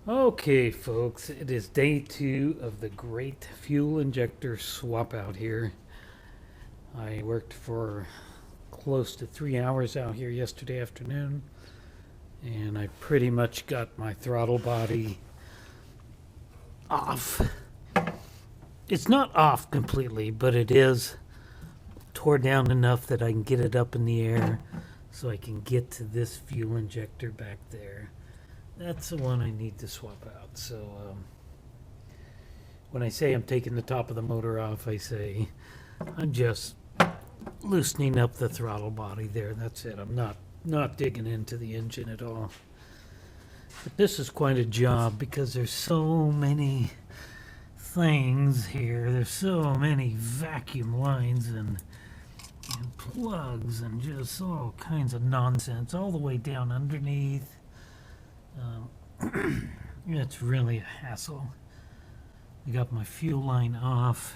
Okay, folks, it is day 2 of the great fuel injector swap out here. I worked for close to 3 hours out here yesterday afternoon, and I pretty much got my throttle body off. It's not off completely, but it is tore down enough that I can get it up in the air so I can get to this fuel injector back there. That's the one I need to swap out. So when I say I'm taking the top of the motor off, I say I'm just loosening up the throttle body there. That's it. I'm not digging into the engine at all. But this is quite a job because there's so many things here. There's so many vacuum lines and plugs and just all kinds of nonsense all the way down underneath. It's really a hassle. I got my fuel line off.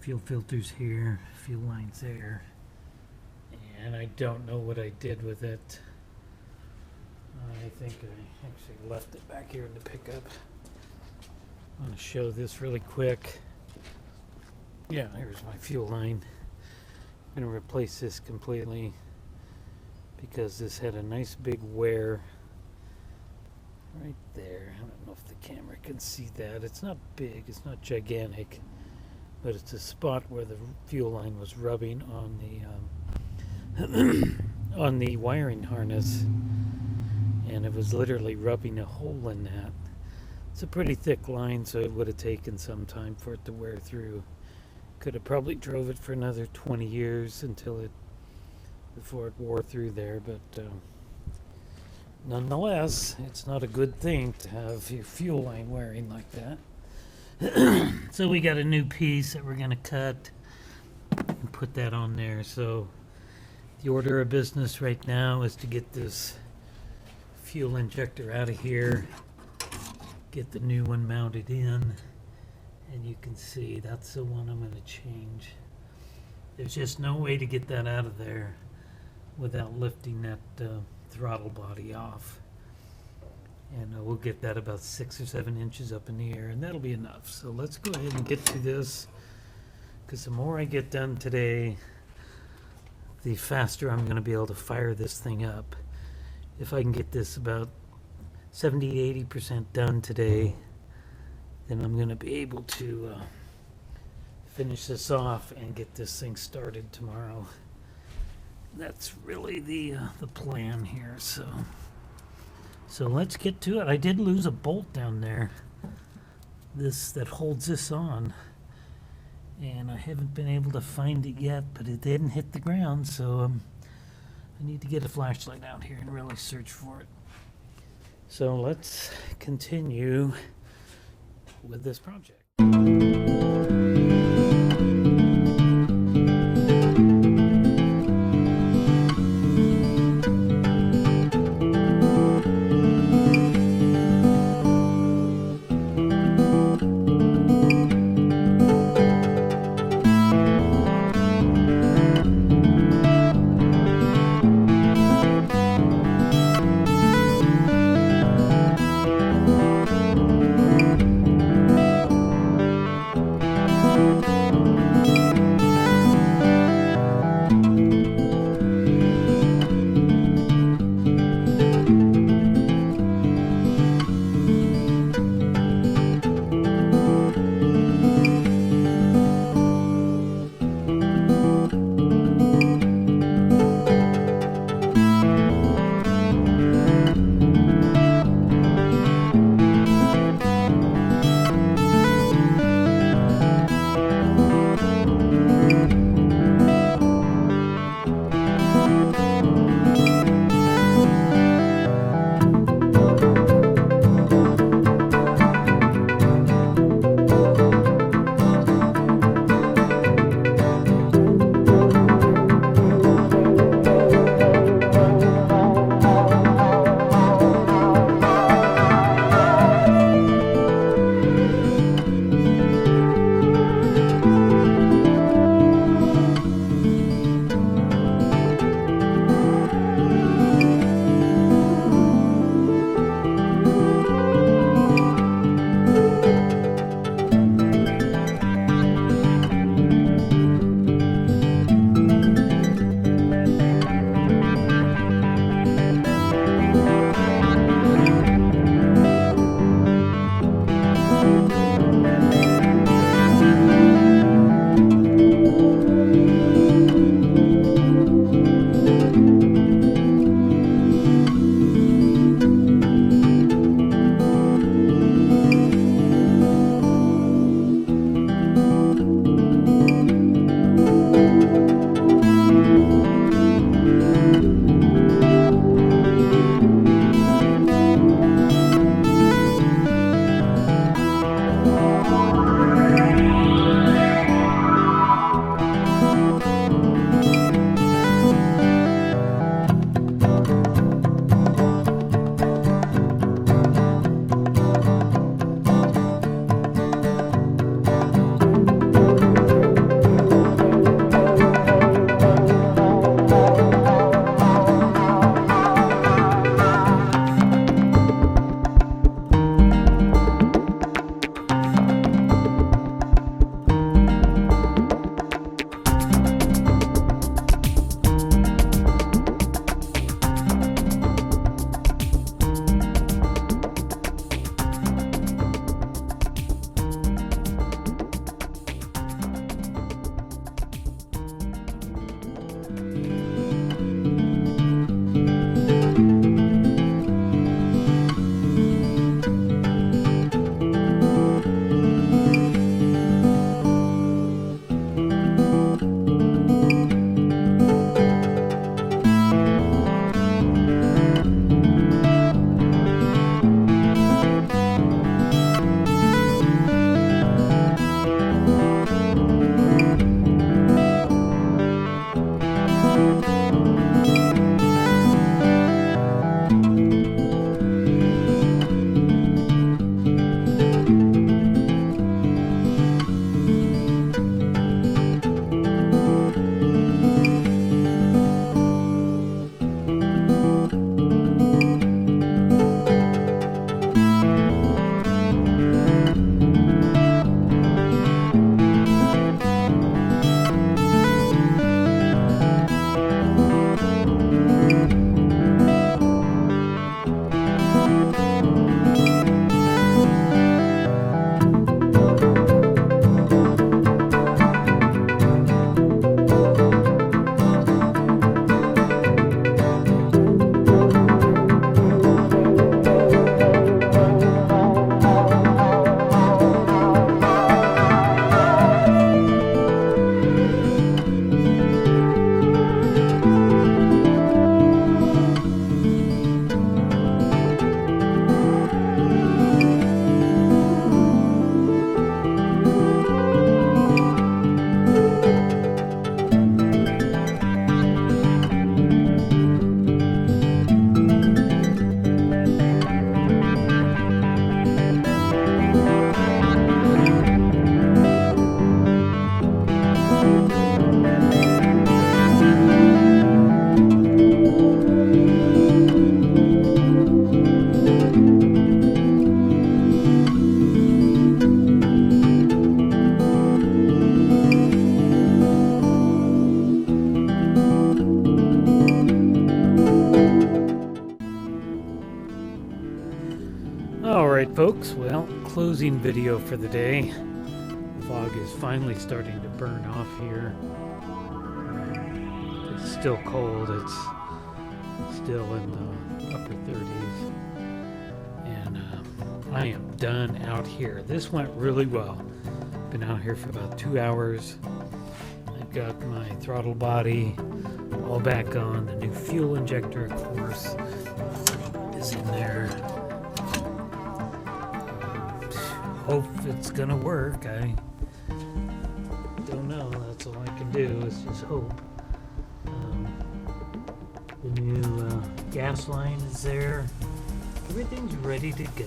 Fuel filters here, fuel lines there. And I don't know what I did with it. I think I actually left it back here in the pickup. I'm going to show this really quick. Yeah, here's my fuel line. I'm going to replace this completely because this had a nice big wear right there. I don't know if the camera can see that. It's not big, it's not gigantic, but it's a spot where the fuel line was rubbing on the on the wiring harness, and it was literally rubbing a hole in that. It's a pretty thick line, so it would have taken some time for it to wear through. Could have probably drove it for another 20 years before it wore through there, but nonetheless, it's not a good thing to have your fuel line wearing like that. So we got a new piece that we're going to cut and put that on there. So the order of business right now is to get this fuel injector out of here, get the new one mounted in, and you can see that's the one I'm going to change. There's just no way to get that out of there without lifting that throttle body off, and we'll get that about 6 or 7 inches up in the air, and that'll be enough. So let's go ahead and get to this, because the more I get done today, the faster I'm going to be able to fire this thing up. If I can get this about 70-80% done today, then I'm going to be able to finish this off and get this thing started tomorrow. That's really the plan here. So let's get to it. I did lose a bolt down there, this that holds this on, and I haven't been able to find it yet, but it didn't hit the ground, so I need to get a flashlight out here and really search for it. So let's continue with this project. folks. Well, closing video for the day. Fog is finally starting to burn off here. It's still cold. It's still in the upper 30s. And I am done out here. This went really well. Been out here for about 2 hours. I've got my throttle body all back on. The new fuel injector, of course, is in there. Hope it's gonna work. I don't know. That's all I can do is just hope. The new gas line is there. Everything's ready to go.